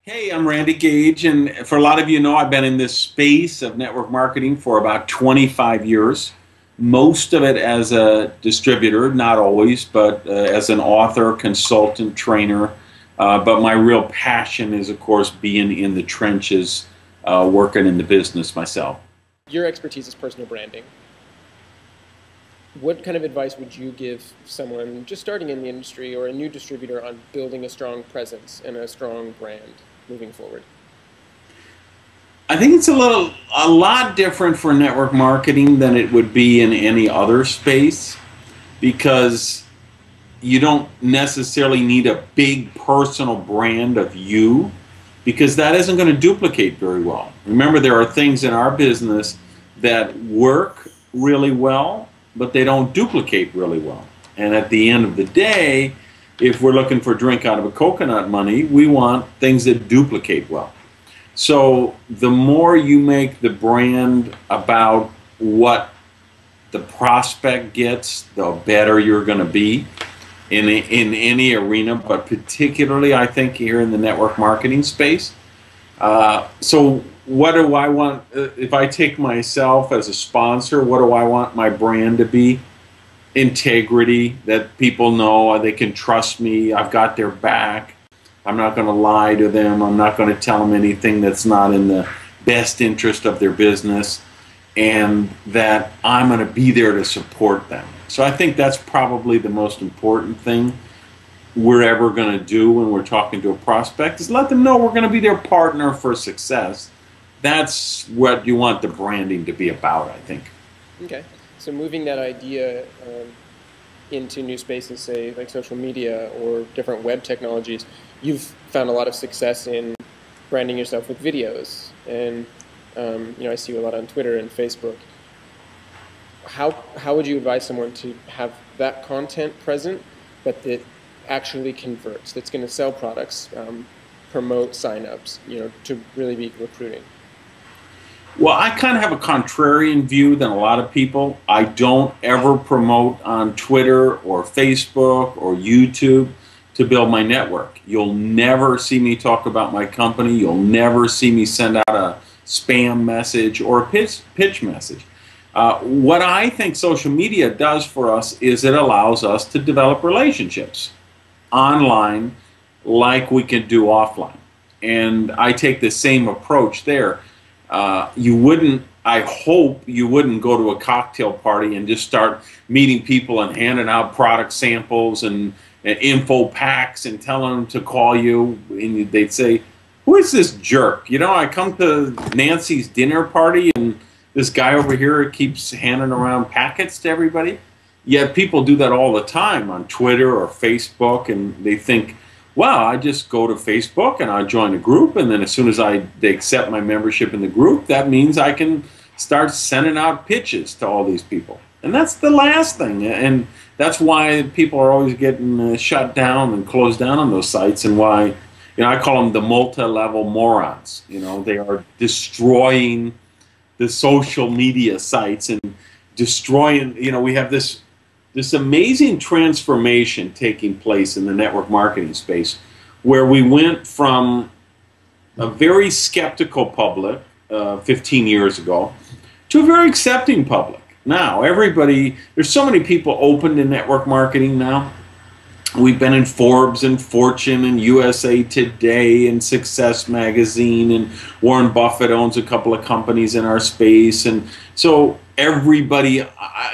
Hey, I'm Randy Gage, and for a lot of you know, I've been in this space of network marketing for about 25 years. Most of it as a distributor, not always, but as an author, consultant, trainer. But my real passion is, of course, being in the trenches, working in the business myself. Your expertise is personal branding. What kind of advice would you give someone just starting in the industry or a new distributor on building a strong presence and a strong brand moving forward? I think it's a lot different for network marketing than it would be in any other space because you don't necessarily need a big personal brand of you because that isn't going to duplicate very well. Remember, there are things in our business that work really well, but they don't duplicate really well. And at the end of the day, if we're looking for drink out of a coconut money, we want things that duplicate well. So the more you make the brand about what the prospect gets, the better you're going to be in any arena, but particularly I think here in the network marketing space. So what do I want, if I take myself as a sponsor, what do I want my brand to be? Integrity, that people know they can trust me, I've got their back, I'm not going to lie to them, I'm not going to tell them anything that's not in the best interest of their business, and that I'm going to be there to support them. So I think that's probably the most important thing we're ever going to do when we're talking to a prospect is let them know we're going to be their partner for success. That's what you want the branding to be about, I think. Okay, so moving that idea into new spaces, say like social media or different web technologies, you've found a lot of success in branding yourself with videos, and I see you a lot on Twitter and Facebook. How would you advise someone to have that content present, but that actually converts, that's going to sell products, promote signups, to really be recruiting? Well, I kind of have a contrarian view than a lot of people. I don't ever promote on Twitter or Facebook or YouTube to build my network. You'll never see me talk about my company. You'll never see me send out a spam message or a pitch message. What I think social media does for us is it allows us to develop relationships online like we can do offline. And I take the same approach there. I hope you wouldn't go to a cocktail party and just start meeting people and handing out product samples and info packs and telling them to call you, and they'd say, who is this jerk? I come to Nancy's dinner party and this guy over here keeps handing around packets to everybody. Yet people do that all the time on Twitter or Facebook, and they think, wow, I just go to Facebook and I join a group, and then as soon as they accept my membership in the group, that means I can start sending out pitches to all these people. And that's the last thing, and that's why people are always getting shut down and closed down on those sites, and why I call them the multi-level morons. They are destroying the social media sites and destroying, we have this amazing transformation taking place in the network marketing space where we went from a very skeptical public 15 years ago to a very accepting public. Now, there's so many people open to network marketing now. We've been in Forbes and Fortune and USA Today and Success Magazine, and Warren Buffett owns a couple of companies in our space. And so everybody,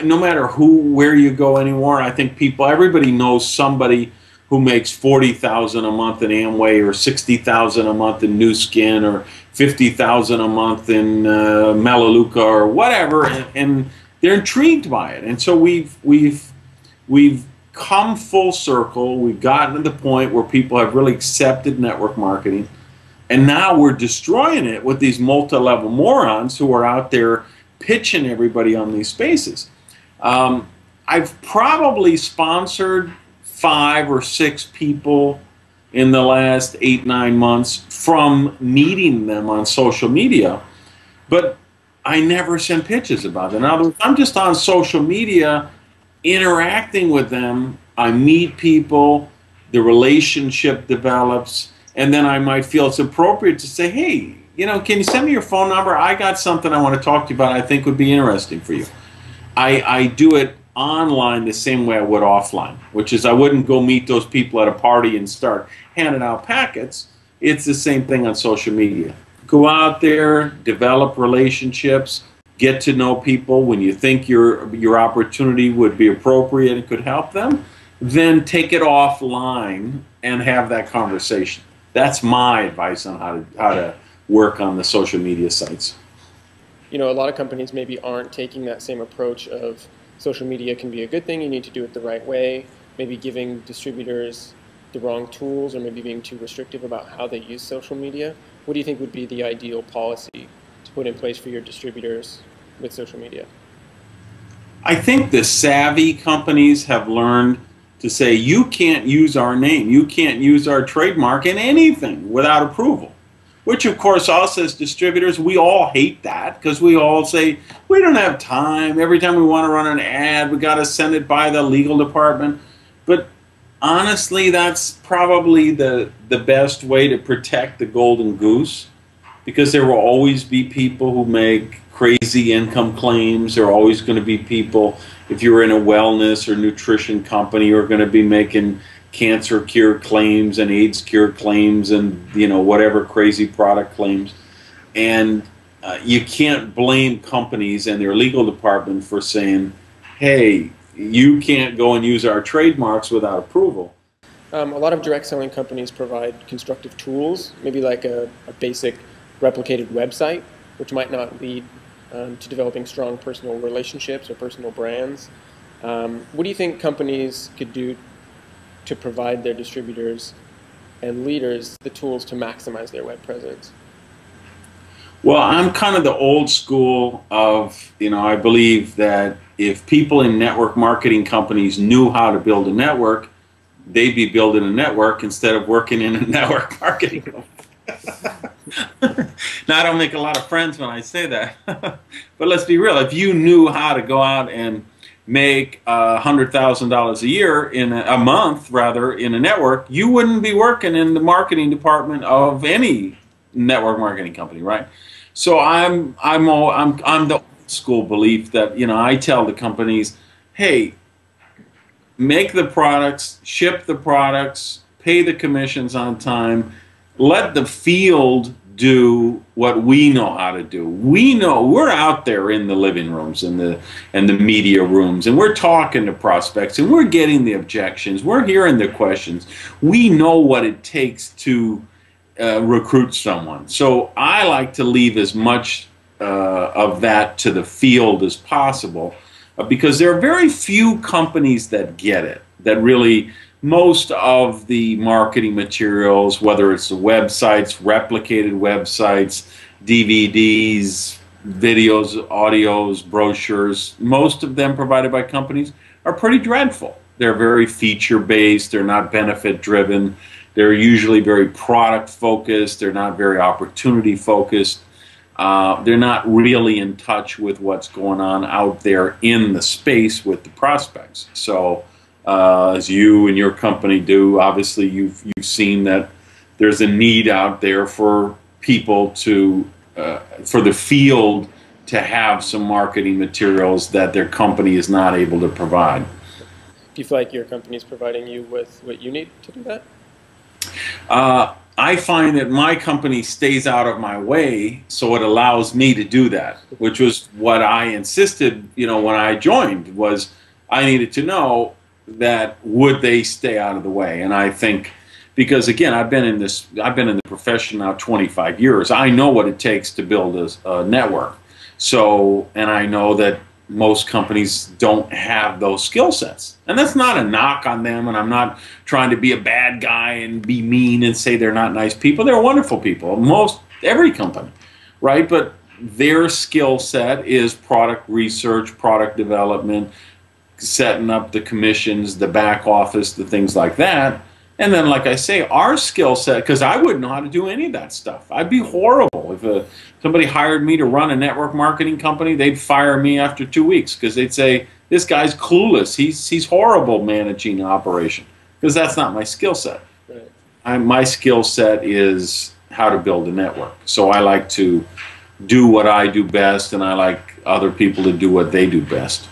no matter where you go anymore, I think everybody knows somebody who makes $40,000 a month in Amway, or $60,000 a month in New Skin, or $50,000 a month in Melaleuca or whatever, and they're intrigued by it. And so we've come full circle. We've gotten to the point where people have really accepted network marketing, and now we're destroying it with these multi-level morons who are out there pitching everybody on these spaces. I've probably sponsored 5 or 6 people in the last 8-9 months from meeting them on social media, but I never send pitches about them. In other words, I'm just on social media interacting with them. I meet people, the relationship develops, And then I might feel it's appropriate to say, hey, you know, can you send me your phone number? I got something I want to talk to you about I think would be interesting for you. I do it online the same way I would offline, which is I wouldn't go meet those people at a party and start handing out packets. It's the same thing on social media. Go out there, develop relationships, get to know people. When you think your opportunity would be appropriate and could help them, then take it offline and have that conversation. That's my advice on how to work on the social media sites. You know, a lot of companies maybe aren't taking that same approach of social media can be a good thing, you need to do it the right way, maybe giving distributors the wrong tools or maybe being too restrictive about how they use social media. What do you think would be the ideal policy to put in place for your distributors with social media? I think the savvy companies have learned to say, you can't use our name, you can't use our trademark in anything without approval. Which, of course, us as distributors, we all hate that because we all say, we don't have time. Every time we want to run an ad, we got to send it by the legal department. But honestly, that's probably the best way to protect the golden goose, because there will always be people who make crazy income claims. There are always going to be people, if you're in a wellness or nutrition company, who are going to be making cancer cure claims and AIDS cure claims and, you know, whatever crazy product claims. And you can't blame companies and their legal department for saying, hey, you can't go and use our trademarks without approval. A lot of direct selling companies provide constructive tools, maybe like a basic replicated website, which might not lead to developing strong personal relationships or personal brands. What do you think companies could do to provide their distributors and leaders the tools to maximize their web presence? Well, I'm kind of the old school of, you know, I believe that if people in network marketing companies knew how to build a network, they'd be building a network instead of working in a network marketing company. Now, I don't make a lot of friends when I say that, but let's be real. If you knew how to go out and make $100,000 a year a month rather in a network, you wouldn't be working in the marketing department of any network marketing company, right? So I'm the old school belief that, you know, I tell the companies, hey, make the products, ship the products, pay the commissions on time, let the field do what we know how to do. We know, we're out there in the living rooms and the media rooms, and we're talking to prospects and we're getting the objections, we're hearing the questions. We know what it takes to recruit someone. So I like to leave as much of that to the field as possible, because there are very few companies that get it, that really, most of the marketing materials, whether it's the websites, replicated websites, DVDs, videos, audios, brochures, most of them provided by companies are pretty dreadful. They're very feature-based, they're not benefit-driven, they're usually very product-focused, they're not very opportunity-focused, they're not really in touch with what's going on out there in the space with the prospects. So, as you and your company do, obviously you've seen that there's a need out there for people to, for the field to have some marketing materials that their company is not able to provide. Do you feel like your company is providing you with what you need to do that? I find that my company stays out of my way, so it allows me to do that, which was what I insisted, you know, when I joined, was I needed to know that would they stay out of the way. And I think, because again, I've been in the profession now 25 years. I know what it takes to build a network. So, and I know that most companies don't have those skill sets. And that's not a knock on them, and I'm not trying to be a bad guy and be mean and say they're not nice people. They're wonderful people, every company, right? But their skill set is product research, product development, setting up the commissions, the back office, the things like that. And then, like I say, our skill set, because I wouldn't know how to do any of that stuff. I'd be horrible. If somebody hired me to run a network marketing company, they'd fire me after 2 weeks because they'd say, this guy's clueless. He's horrible managing an operation, because that's not my skill set. Right. my skill set is how to build a network. So I like to do what I do best, and I like other people to do what they do best.